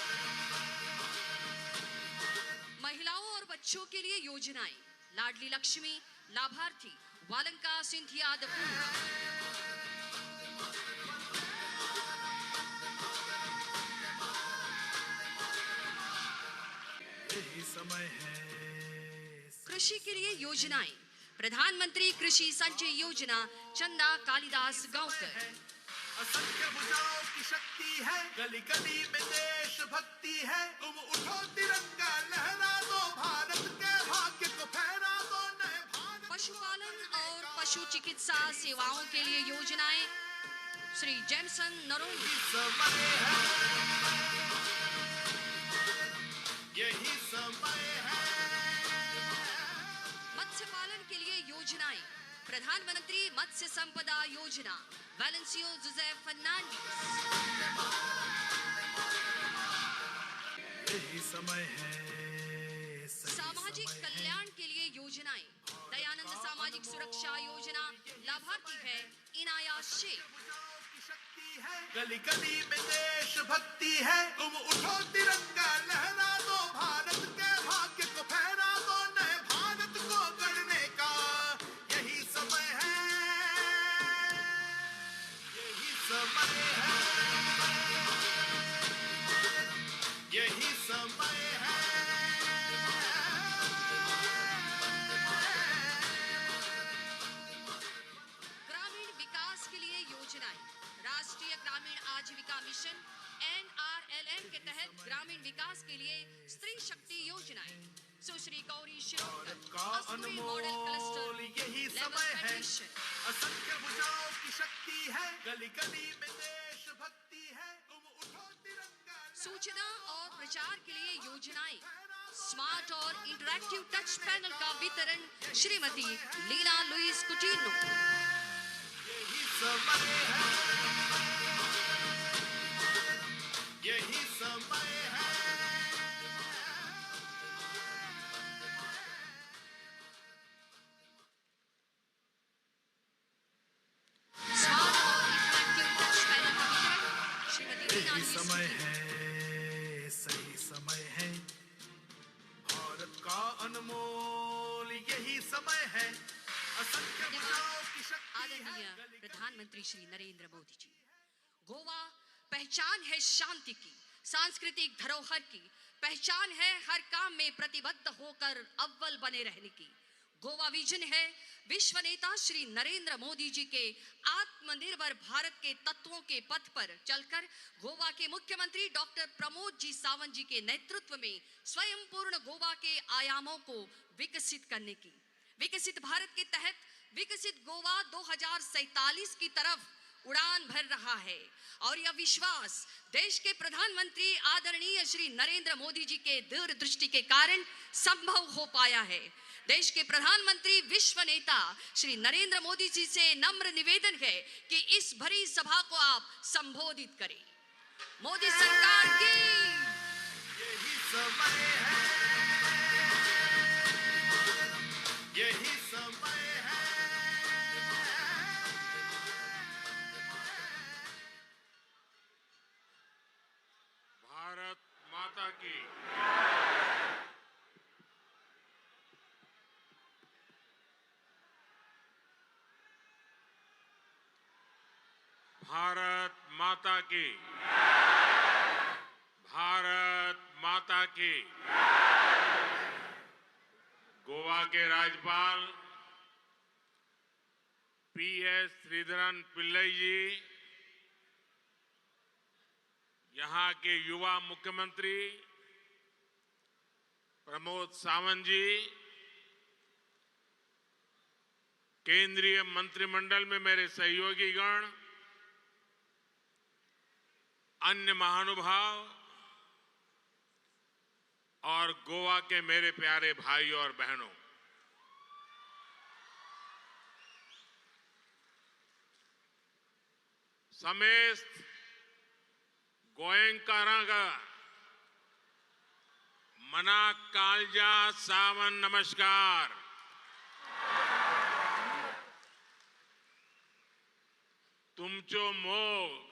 महिलाओं और बच्चों के लिए योजनाएं। लाडली लक्ष्मी लाभार्थी वालंका सिंधिया दपूर। समय है। कृषि के लिए योजनाएं। प्रधानमंत्री कृषि संचय योजना चंदा कालिदास गांवकर। असंख्य भुजाओं की शक्ति है, गली गली में देशभक्ति है, तुम उठो तिरंगा लहरा दो, भारत के भाग्य को फहरा दो, नए भारत। पशुपालन और पशु चिकित्सा सेवाओं के लिए योजनाएं। श्री जेमसन नरोली। समय है, यही समय है। मत्स्य पालन के लिए योजनाएं। प्रधानमंत्री मत्स्य संपदा योजना वैलेंसियो जोसेफ फर्नांडिस। यही समय है। सामाजिक कल्याण के लिए योजनाएं। दयानंद सामाजिक सुरक्षा योजना लाभार्थी है इनाया शेख। गली गली में देशभक्ति है, तुम उठो तिरंगा लहरा दो, भारत के भाग्य को फहरा दो, नए भारत को गढ़ने का यही समय है, यही समय है, यही समय है। ग्रामीण विकास के लिए योजनाएं। राष्ट्रीय ग्रामीण आजीविका मिशन NRLM के तहत ग्रामीण विकास के लिए स्त्री शक्ति योजनाएं। सुश्री गौरी शिरोडकर अस्तूरी मॉडल क्लस्टर यही समय है। असंख्य भुजाओं की शक्ति है, गली गली में देशभक्ति है, तुम उठो तिरंगा। सूचना और प्रचार के लिए योजनाएं। स्मार्ट और इंटरैक्टिव टच पैनल का वितरण श्रीमती लीना लुइस कुटिनो। यही समय है, यही समय है। स्मार्ट और इंटरैक्टिव टच पैनल का वितरण श्रीमती लीना यही लुइस समय कुटिनो। है, सही समय है। भारत का अनमोल यही समय है। असंख्य भुजाओं की शक्ति आदरणीय है। प्रधानमंत्री श्री नरेंद्र मोदी जी। गोवा पहचान है शांति की, सांस्कृतिक धरोहर की, पहचान है हर काम में प्रतिबद्ध होकर अव्वल बने रहने की। गोवा विजन है विश्व नेता श्री नरेंद्र मोदी जी के आत्मनिर्भर भारत के तत्वों के पथ पर चलकर गोवा के मुख्यमंत्री डॉक्टर प्रमोद जी सावंत जी के नेतृत्व में स्वयं पूर्ण गोवा के आयामों को विकसित करने की। विकसित भारत के तहत विकसित गोवा 2047 की तरफ उड़ान भर रहा है और यह विश्वास देश के प्रधानमंत्री आदरणीय श्री नरेंद्र मोदी जी के दूरदृष्टि के कारण संभव हो पाया है। देश के प्रधानमंत्री विश्व नेता श्री नरेंद्र मोदी जी से नम्र निवेदन है कि इस भरी सभा को आप संबोधित करें। मोदी सरकार की यही समय है, यही समय है। भारत माता की भारत माता की, भारत माता की। गोवा के राज्यपाल पीएस श्रीधरन पिल्लई जी, यहां के युवा मुख्यमंत्री प्रमोद सावंत जी, केंद्रीय मंत्रिमंडल में मेरे सहयोगीगण, अन्य महानुभाव और गोवा के मेरे प्यारे भाई और बहनों, समेस्त गोयंकारांगा मना कालजा सावन नमस्कार। तुमचो मोग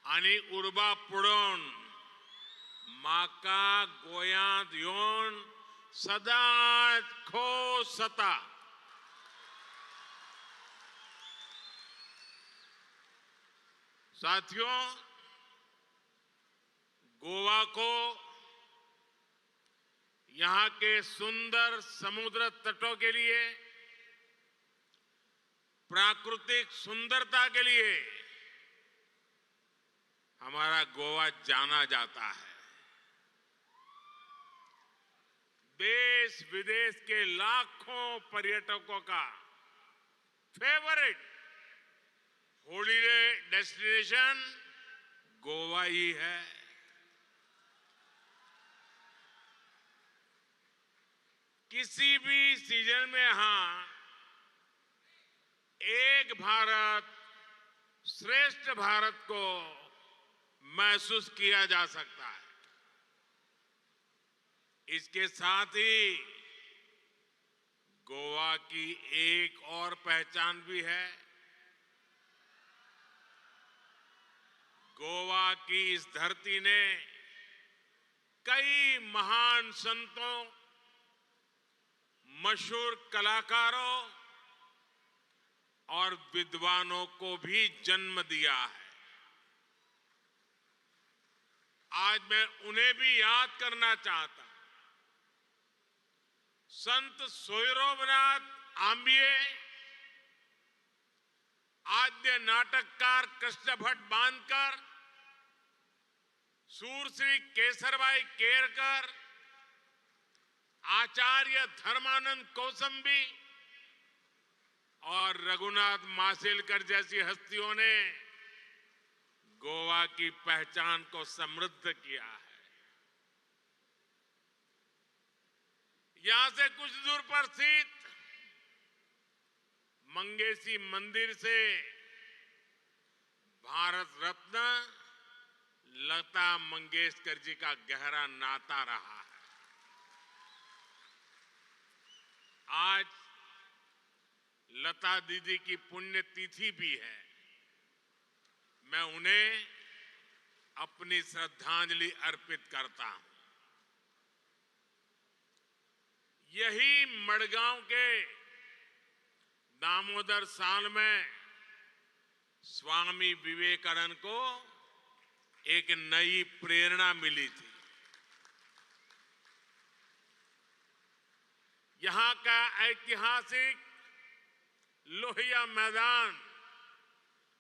आणि उर्बा पुढून माका गोयांत येऊन सदाच खोस जाता। साथियों, गोवा को यहां के सुंदर समुद्र तटों के लिए, प्राकृतिक सुंदरता के लिए हमारा गोवा जाना जाता है। देश विदेश के लाखों पर्यटकों का फेवरेट हॉलिडे डेस्टिनेशन गोवा ही है। किसी भी सीजन में यहां एक भारत श्रेष्ठ भारत को महसूस किया जा सकता है। इसके साथ ही गोवा की एक और पहचान भी है। गोवा की इस धरती ने कई महान संतों, मशहूर कलाकारों और विद्वानों को भी जन्म दिया है। आज मैं उन्हें भी याद करना चाहता हूं। संत सोयरोबनाथ आंबिये, आद्य नाटककार कृष्ण भट्ट बांधकर, सूरश्री केसरबाई केरकर, आचार्य धर्मानंद कौसंबी और रघुनाथ माशेलकर जैसी हस्तियों ने गोवा की पहचान को समृद्ध किया है। यहां से कुछ दूर पर स्थित मंगेशी मंदिर से भारत रत्न लता मंगेशकर जी का गहरा नाता रहा है। आज लता दीदी की पुण्यतिथि भी है। मैं उन्हें अपनी श्रद्धांजलि अर्पित करता हूं। यही मडगांव के दामोदर साल में स्वामी विवेकानंद को एक नई प्रेरणा मिली थी। यहां का ऐतिहासिक लोहिया मैदान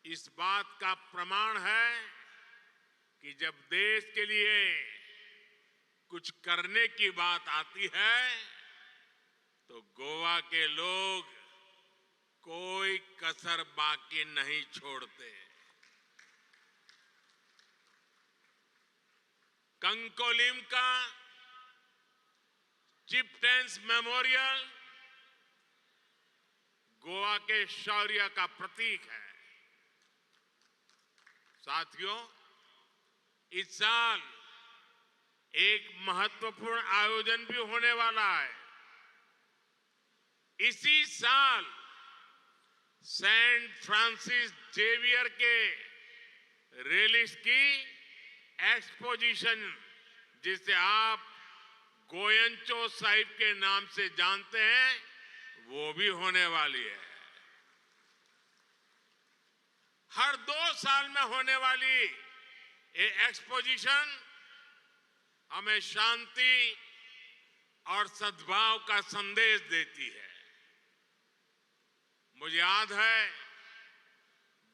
इस बात का प्रमाण है कि जब देश के लिए कुछ करने की बात आती है तो गोवा के लोग कोई कसर बाकी नहीं छोड़ते। कंकोलिम का चिपटेंस मेमोरियल गोवा के शौर्य का प्रतीक है। साथियों, इस साल एक महत्वपूर्ण आयोजन भी होने वाला है। इसी साल सेंट फ्रांसिस जेवियर के रेलिस की एक्सपोजिशन, जिसे आप गोयंचो साहिब के नाम से जानते हैं, वो भी होने वाली है। हर 2 साल में होने वाली ये एक्सपोजिशन हमें शांति और सद्भाव का संदेश देती है। मुझे याद है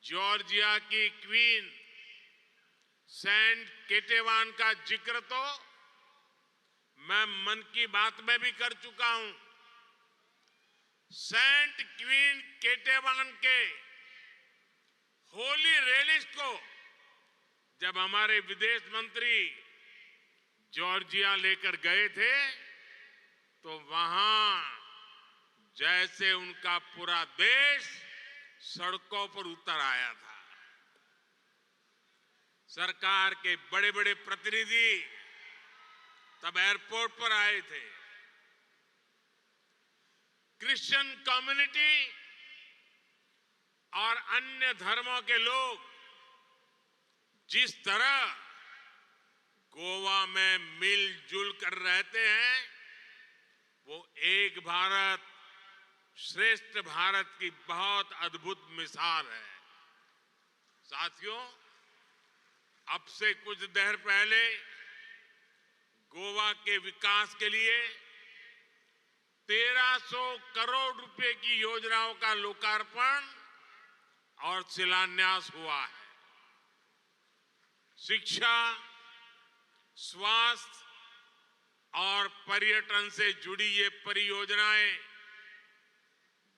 जॉर्जिया की क्वीन सेंट केटेवान का जिक्र तो मैं मन की बात में भी कर चुका हूं। सेंट क्वीन केटेवान के होली रेलिस को जब हमारे विदेश मंत्री जॉर्जिया लेकर गए थे तो वहां जैसे उनका पूरा देश सड़कों पर उतर आया था। सरकार के बड़े बड़े प्रतिनिधि तब एयरपोर्ट पर आए थे। क्रिश्चियन कम्युनिटी और अन्य धर्मों के लोग जिस तरह गोवा में मिलजुल कर रहते हैं वो एक भारत श्रेष्ठ भारत की बहुत अद्भुत मिसाल है। साथियों, अब से कुछ देर पहले गोवा के विकास के लिए 1300 करोड़ रुपए की योजनाओं का लोकार्पण और शिलान्यास हुआ है। शिक्षा, स्वास्थ्य और पर्यटन से जुड़ी ये परियोजनाएं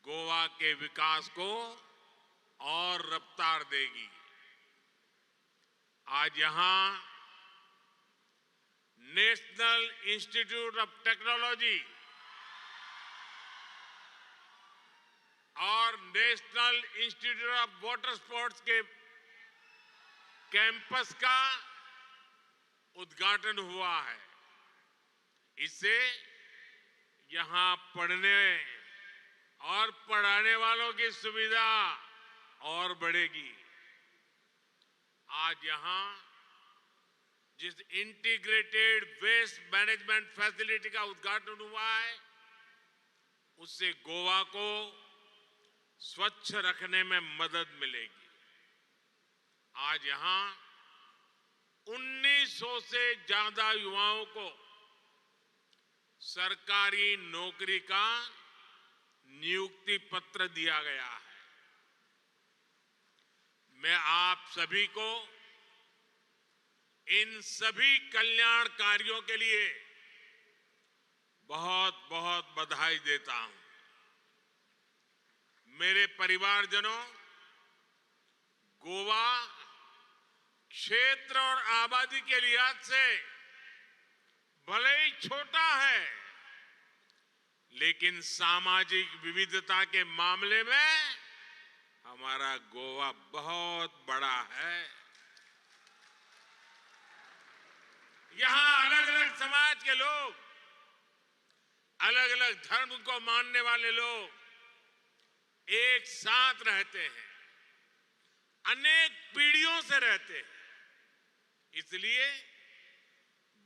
गोवा के विकास को और रफ्तार देगी। आज यहां नेशनल इंस्टीट्यूट ऑफ टेक्नोलॉजी और national institute of water sports के कैंपस का उद्घाटन हुआ है। इससे यहां पढ़ने और पढ़ाने वालों की सुविधा और बढ़ेगी। आज यहां जिस इंटीग्रेटेड वेस्ट मैनेजमेंट फैसिलिटी का उद्घाटन हुआ है उससे गोवा को स्वच्छ रखने में मदद मिलेगी। आज यहां 1900 से ज्यादा युवाओं को सरकारी नौकरी का नियुक्ति पत्र दिया गया है। मैं आप सभी को इन सभी कल्याण कार्यों के लिए बहुत बहुत बधाई देता हूं। मेरे परिवारजनों, गोवा क्षेत्र और आबादी के लिहाज से भले ही छोटा है लेकिन सामाजिक विविधता के मामले में हमारा गोवा बहुत बड़ा है। यहां अलग अलग समाज के लोग, अलग अलग धर्म को मानने वाले लोग एक साथ रहते हैं, अनेक पीढ़ियों से रहते हैं। इसलिए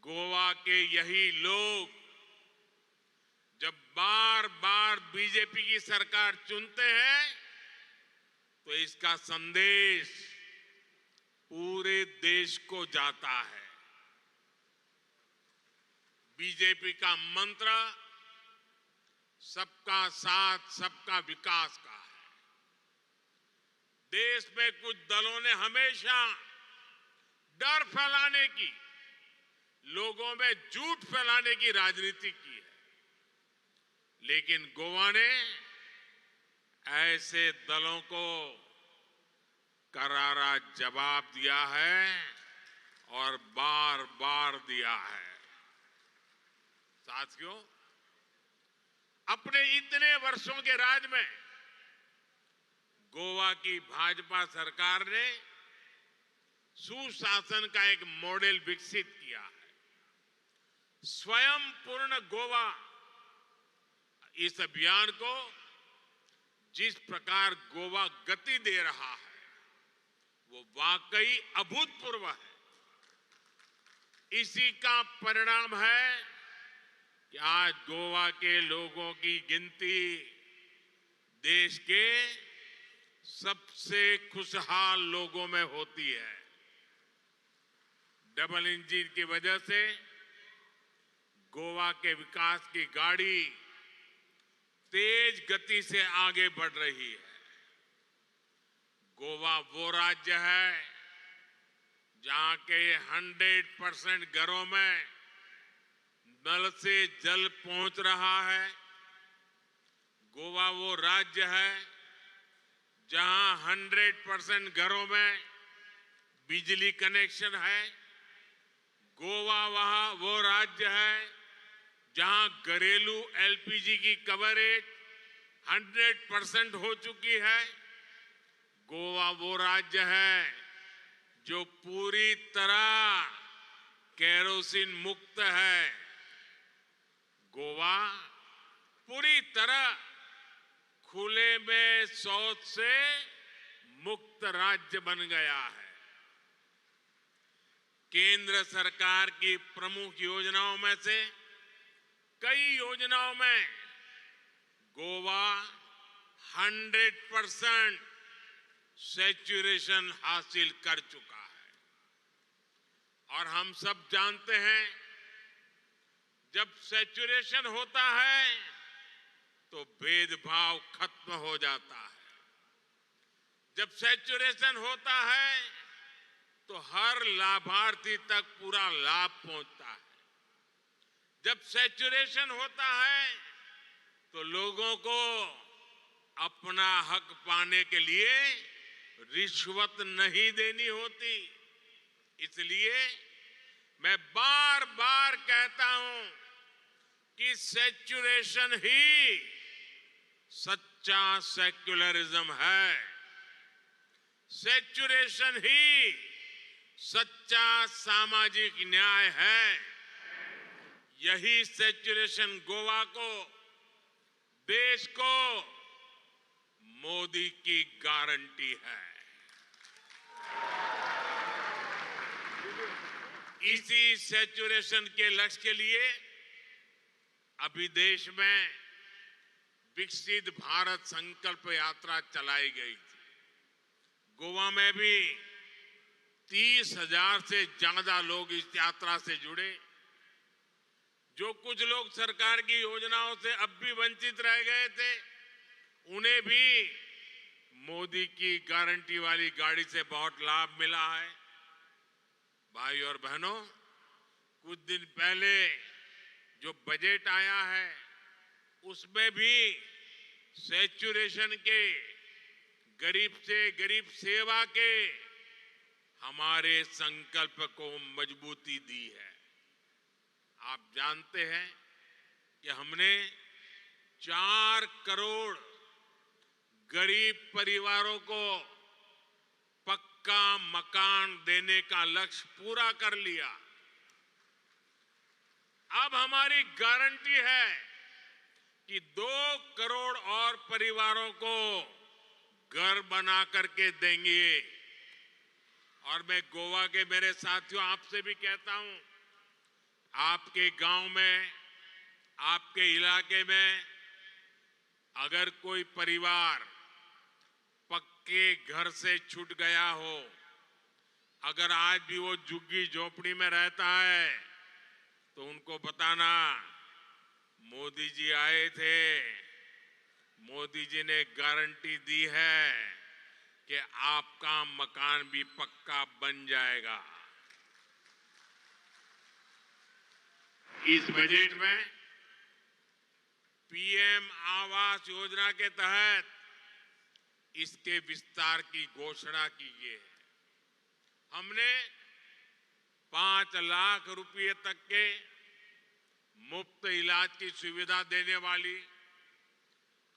गोवा के यही लोग जब बार बार बीजेपी की सरकार चुनते हैं तो इसका संदेश पूरे देश को जाता है। बीजेपी का मंत्र सबका साथ सबका विकास का है। देश में कुछ दलों ने हमेशा डर फैलाने की, लोगों में झूठ फैलाने की राजनीति की है, लेकिन गोवा ने ऐसे दलों को करारा जवाब दिया है और बार बार दिया है। साथियों, अपने इतने वर्षों के राज में गोवा की भाजपा सरकार ने सुशासन का एक मॉडल विकसित किया है। स्वयं पूर्ण गोवा इस अभियान को जिस प्रकार गोवा गति दे रहा है वो वाकई अभूतपूर्व है। इसी का परिणाम है कि आज गोवा के लोगों की गिनती देश के सबसे खुशहाल लोगों में होती है। डबल इंजन की वजह से गोवा के विकास की गाड़ी तेज गति से आगे बढ़ रही है। गोवा वो राज्य है जहां के 100% घरों में नल से जल पहुंच रहा है। गोवा वो राज्य है जहां 100% घरों में बिजली कनेक्शन है। गोवा वो राज्य है जहां घरेलू एलपीजी की कवरेज 100% हो चुकी है। गोवा वो राज्य है जो पूरी तरह केरोसिन मुक्त है। गोवा पूरी तरह खुले में शौच से मुक्त राज्य बन गया है। केंद्र सरकार की प्रमुख योजनाओं में से कई योजनाओं में गोवा 100% सैचुरेशन हासिल कर चुका है। और हम सब जानते हैं जब सैचुरेशन होता है तो भेदभाव खत्म हो जाता है। जब सैचुरेशन होता है तो हर लाभार्थी तक पूरा लाभ पहुंचता है। जब सैचुरेशन होता है तो लोगों को अपना हक पाने के लिए रिश्वत नहीं देनी होती। इसलिए मैं बार बार कहता हूं कि सैचुरेशन ही सच्चा सेक्युलरिज्म है। सैचुरेशन ही सच्चा सामाजिक न्याय है। यही सैचुरेशन गोवा को, देश को मोदी की गारंटी है। इसी सैचुरेशन के लक्ष्य के लिए अभी देश में विकसित भारत संकल्प यात्रा चलाई गई थी। गोवा में भी 30,000 से ज्यादा लोग इस यात्रा से जुड़े। जो कुछ लोग सरकार की योजनाओं से अब भी वंचित रह गए थे, उन्हें भी मोदी की गारंटी वाली गाड़ी से बहुत लाभ मिला है। भाई और बहनों, कुछ दिन पहले जो बजट आया है उसमें भी सैचुरेशन के, गरीब से गरीब सेवा के हमारे संकल्प को मजबूती दी है। आप जानते हैं कि हमने 4 करोड़ गरीब परिवारों को पक्का मकान देने का लक्ष्य पूरा कर लिया। अब हमारी गारंटी है कि 2 करोड़ और परिवारों को घर बना करके देंगे। और मैं गोवा के मेरे साथियों आपसे भी कहता हूं, आपके गांव में, आपके इलाके में अगर कोई परिवार पक्के घर से छूट गया हो, अगर आज भी वो झुग्गी झोपड़ी में रहता है, तो उनको बताना मोदी जी आए थे, मोदी जी ने गारंटी दी है कि आपका मकान भी पक्का बन जाएगा। इस बजट में पीएम आवास योजना के तहत इसके विस्तार की घोषणा की गई है। हमने 5 लाख रुपए तक के मुफ्त इलाज की सुविधा देने वाली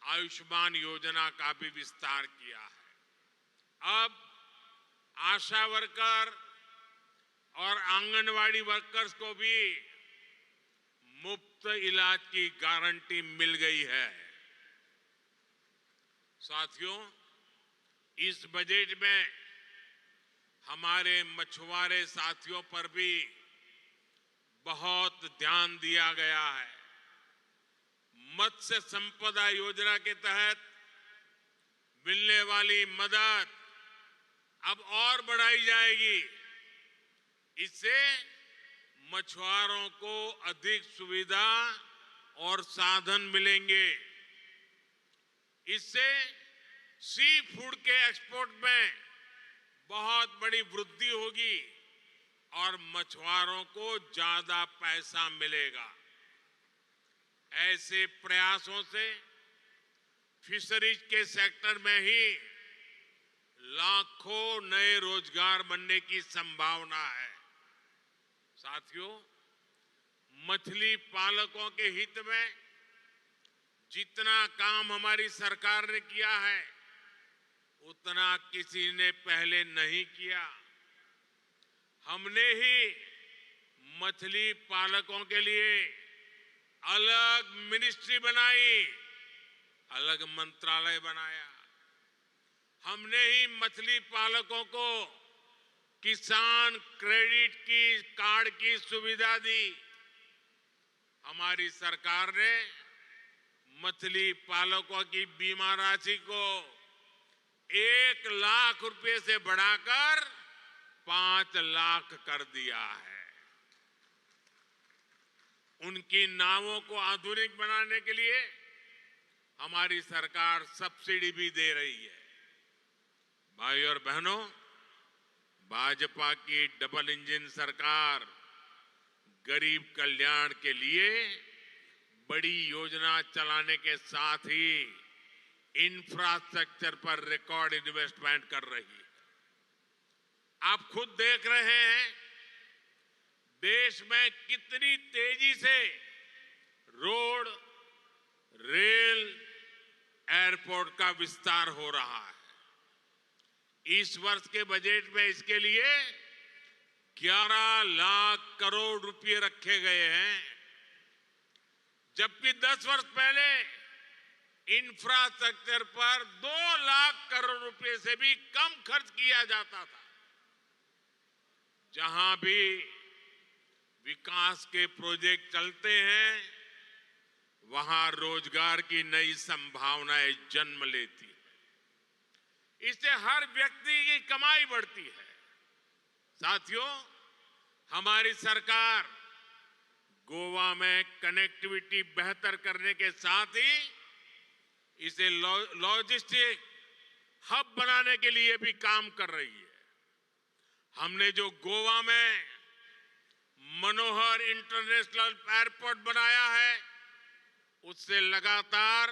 आयुष्मान योजना का भी विस्तार किया है। अब आशा वर्कर और आंगनवाड़ी वर्कर्स को भी मुफ्त इलाज की गारंटी मिल गई है। साथियों, इस बजट में हमारे मछुआरे साथियों पर भी बहुत ध्यान दिया गया है। मत्स्य संपदा योजना के तहत मिलने वाली मदद अब और बढ़ाई जाएगी। इससे मछुआरों को अधिक सुविधा और साधन मिलेंगे। इससे सी फूड के एक्सपोर्ट में बहुत बड़ी वृद्धि होगी और मछुआरों को ज्यादा पैसा मिलेगा। ऐसे प्रयासों से फिशरीज के सेक्टर में ही लाखों नए रोजगार बनने की संभावना है। साथियों, मछली पालकों के हित में जितना काम हमारी सरकार ने किया है उतना किसी ने पहले नहीं किया। हमने ही मछली पालकों के लिए अलग मिनिस्ट्री बनाई, अलग मंत्रालय बनाया। हमने ही मछली पालकों को किसान क्रेडिट की कार्ड की सुविधा दी। हमारी सरकार ने मछली पालकों की बीमा राशि को 1 लाख रुपए से बढ़ाकर 5 लाख कर दिया है। उनकी नावों को आधुनिक बनाने के लिए हमारी सरकार सब्सिडी भी दे रही है। भाई और बहनों, भाजपा की डबल इंजन सरकार गरीब कल्याण के लिए बड़ी योजना चलाने के साथ ही इंफ्रास्ट्रक्चर पर रिकॉर्ड इन्वेस्टमेंट कर रही है। आप खुद देख रहे हैं देश में कितनी तेजी से रोड, रेल, एयरपोर्ट का विस्तार हो रहा है। इस वर्ष के बजट में इसके लिए 11 लाख करोड़ रुपए रखे गए हैं, जबकि 10 वर्ष पहले इंफ्रास्ट्रक्चर पर 2 लाख करोड़ रुपए से भी कम खर्च किया जाता था। जहां भी विकास के प्रोजेक्ट चलते हैं वहां रोजगार की नई संभावनाएं जन्म लेती है। इससे हर व्यक्ति की कमाई बढ़ती है। साथियों, हमारी सरकार गोवा में कनेक्टिविटी बेहतर करने के साथ ही इसे लॉजिस्टिक हब बनाने के लिए भी काम कर रही है। हमने जो गोवा में मनोहर इंटरनेशनल एयरपोर्ट बनाया है उससे लगातार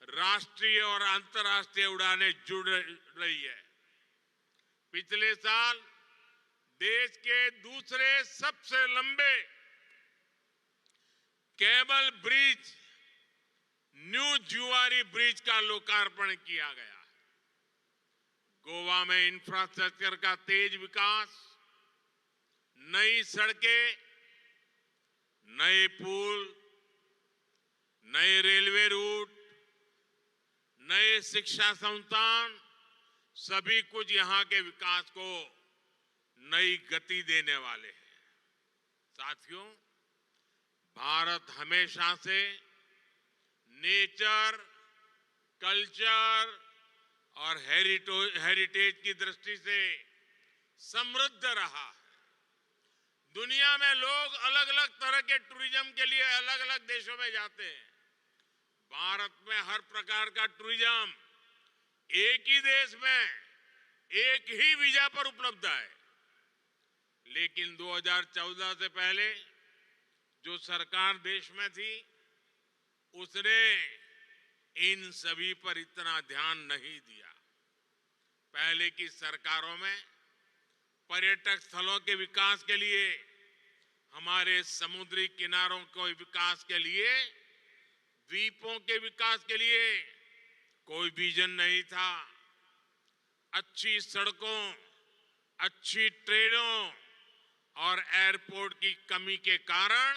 राष्ट्रीय और अंतर्राष्ट्रीय उड़ानें जुड़ रही है। पिछले साल देश के दूसरे सबसे लंबे केबल ब्रिज न्यू जुआरी ब्रिज का लोकार्पण किया गया। गोवा में इंफ्रास्ट्रक्चर का तेज विकास, नई सड़कें, नए पुल, नए रेलवे रूट, नए शिक्षा संस्थान, सभी कुछ यहां के विकास को नई गति देने वाले हैं। साथियों, भारत हमेशा से नेचर, कल्चर और हेरिटेज की दृष्टि से समृद्ध रहा है। दुनिया में लोग अलग अलग तरह के टूरिज्म के लिए अलग अलग देशों में जाते हैं। भारत में हर प्रकार का टूरिज्म एक ही देश में एक ही वीजा पर उपलब्ध है। लेकिन 2014 से पहले जो सरकार देश में थी उसने इन सभी पर इतना ध्यान नहीं दिया। पहले की सरकारों में पर्यटक स्थलों के विकास के लिए, हमारे समुद्री किनारों के विकास के लिए, द्वीपों के विकास के लिए कोई विजन नहीं था। अच्छी सड़कों, अच्छी ट्रेनों और एयरपोर्ट की कमी के कारण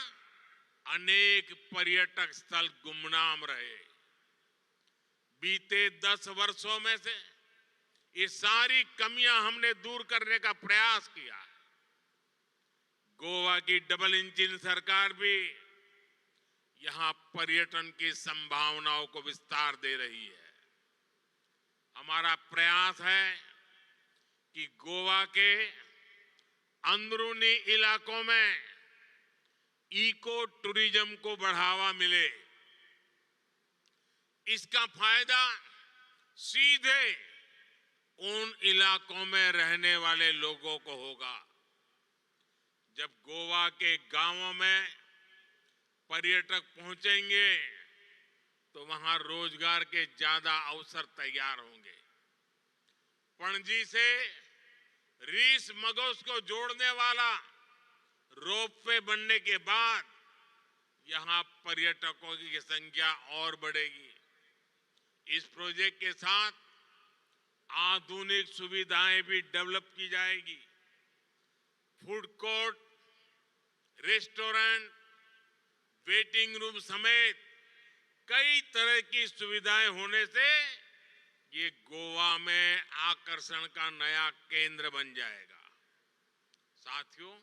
अनेक पर्यटक स्थल गुमनाम रहे। बीते 10 वर्षों में से ये सारी कमियां हमने दूर करने का प्रयास किया। गोवा की डबल इंजन सरकार भी यहां पर्यटन की संभावनाओं को विस्तार दे रही है। हमारा प्रयास है कि गोवा के अंदरूनी इलाकों में इको टूरिज्म को बढ़ावा मिले। इसका फायदा सीधे उन इलाकों में रहने वाले लोगों को होगा। जब गोवा के गांवों में पर्यटक पहुंचेंगे तो वहां रोजगार के ज्यादा अवसर तैयार होंगे। पणजी से रीस मगोस को जोड़ने वाला रोपवे बनने के बाद यहां पर्यटकों की संख्या और बढ़ेगी। इस प्रोजेक्ट के साथ आधुनिक सुविधाएं भी डेवलप की जाएगी। Food court, restaurant, waiting room समेत कई तरह की सुविधाएं होने से ये गोवा में आकर्षण का नया केंद्र बन जाएगा। साथियों,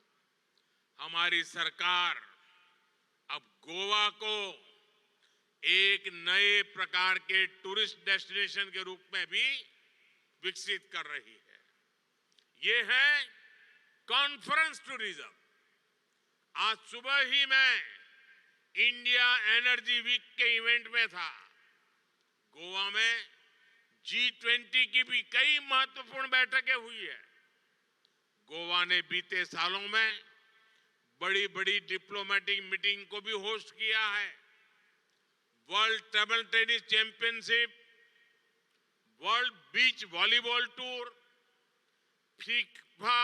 हमारी सरकार अब गोवा को एक नए प्रकार के टूरिस्ट डेस्टिनेशन के रूप में भी विकसित कर रही है। ये है कॉन्फ्रेंस टूरिज्म। आज सुबह ही मैं इंडिया एनर्जी वीक के इवेंट में था। गोवा में G20 की भी कई महत्वपूर्ण बैठकें हुई है। गोवा ने बीते सालों में बड़ी बड़ी डिप्लोमेटिक मीटिंग को भी होस्ट किया है। World table tennis championship, world beach volleyball tour, FIFA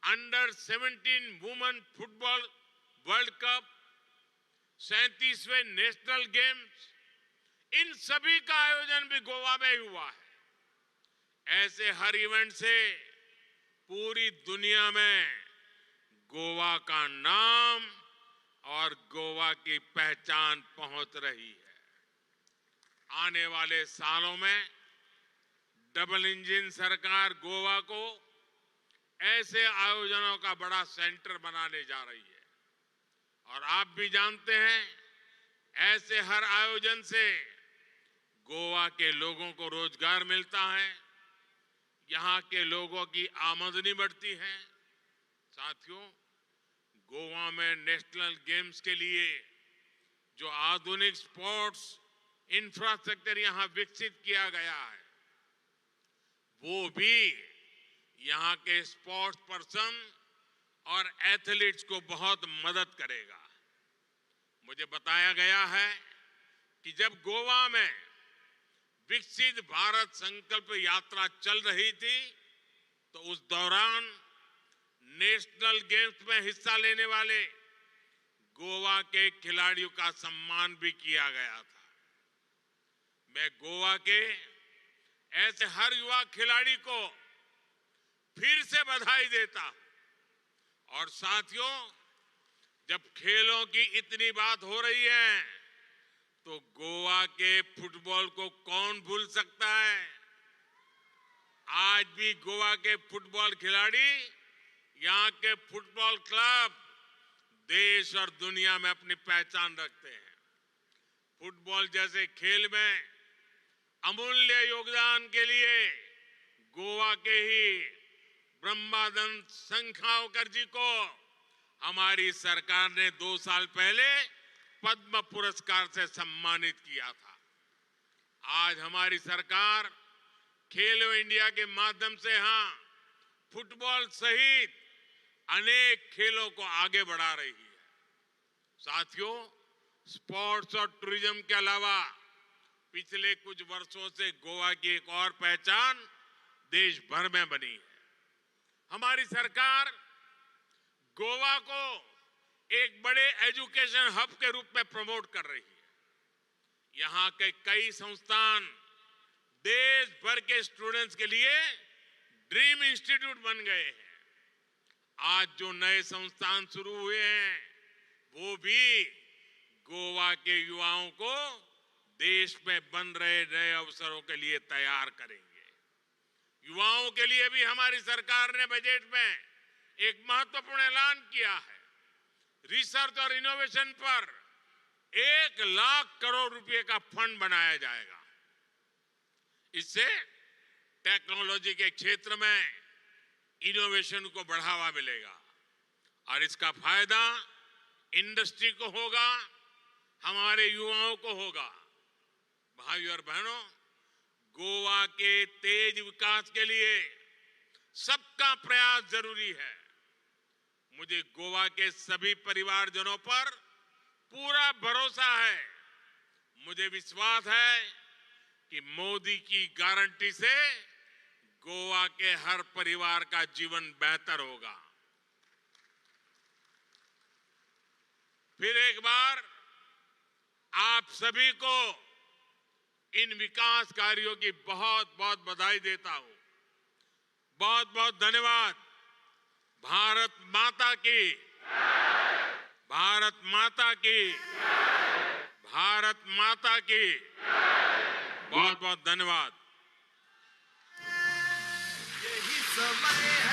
under 17 women football world cup, 37वें नेशनल गेम्स, इन सभी का आयोजन भी गोवा में ही हुआ है। ऐसे हर इवेंट से पूरी दुनिया में गोवा का नाम और गोवा की पहचान पहुंच रही है। आने वाले सालों में डबल इंजन सरकार गोवा को ऐसे आयोजनों का बड़ा सेंटर बनाने जा रही है। और आप भी जानते हैं, ऐसे हर आयोजन से गोवा के लोगों को रोजगार मिलता है, यहाँ के लोगों की आमदनी बढ़ती है। साथियों, गोवा में नेशनल गेम्स के लिए जो आधुनिक स्पोर्ट्स इंफ्रास्ट्रक्चर यहाँ विकसित किया गया है, वो भी यहाँ के स्पोर्ट्स पर्सन और एथलीट्स को बहुत मदद करेगा। मुझे बताया गया है कि जब गोवा में विकसित भारत संकल्प यात्रा चल रही थी तो उस दौरान नेशनल गेम्स में हिस्सा लेने वाले गोवा के खिलाड़ियों का सम्मान भी किया गया था। मैं गोवा के ऐसे हर युवा खिलाड़ी को फिर से बधाई देता हूं। और साथियों, जब खेलों की इतनी बात हो रही है तो गोवा के फुटबॉल को कौन भूल सकता है। आज भी गोवा के फुटबॉल खिलाड़ी, यहाँ के फुटबॉल क्लब देश और दुनिया में अपनी पहचान रखते हैं। फुटबॉल जैसे खेल में अमूल्य योगदान के लिए गोवा के ही ब्रह्मानंद संखावकर जी को हमारी सरकार ने 2 साल पहले पद्म पुरस्कार से सम्मानित किया था। आज हमारी सरकार खेलो इंडिया के माध्यम से यहाँ फुटबॉल सहित अनेक खेलों को आगे बढ़ा रही है। साथियों, स्पोर्ट्स और टूरिज्म के अलावा पिछले कुछ वर्षों से गोवा की एक और पहचान देश भर में बनी है। हमारी सरकार गोवा को एक बड़े एजुकेशन हब के रूप में प्रमोट कर रही है। यहाँ के कई संस्थान देश भर के स्टूडेंट्स के लिए ड्रीम इंस्टीट्यूट बन गए हैं। आज जो नए संस्थान शुरू हुए हैं वो भी गोवा के युवाओं को देश में बन रहे नए अवसरों के लिए तैयार करेंगे। युवाओं के लिए भी हमारी सरकार ने बजट में एक महत्वपूर्ण ऐलान किया है। रिसर्च और इनोवेशन पर 1 लाख करोड़ रुपए का फंड बनाया जाएगा। इससे टेक्नोलॉजी के क्षेत्र में इनोवेशन को बढ़ावा मिलेगा और इसका फायदा इंडस्ट्री को होगा, हमारे युवाओं को होगा। भाइयों और बहनों, गोवा के तेज विकास के लिए सबका प्रयास जरूरी है। मुझे गोवा के सभी परिवारजनों पर पूरा भरोसा है। मुझे विश्वास है कि मोदी की गारंटी से गोवा के हर परिवार का जीवन बेहतर होगा। फिर एक बार आप सभी को इन विकास कार्यों की बहुत बहुत बधाई देता हूं। बहुत बहुत धन्यवाद। भारत माता की, भारत माता की, भारत माता की। बहुत बहुत धन्यवाद। यही समय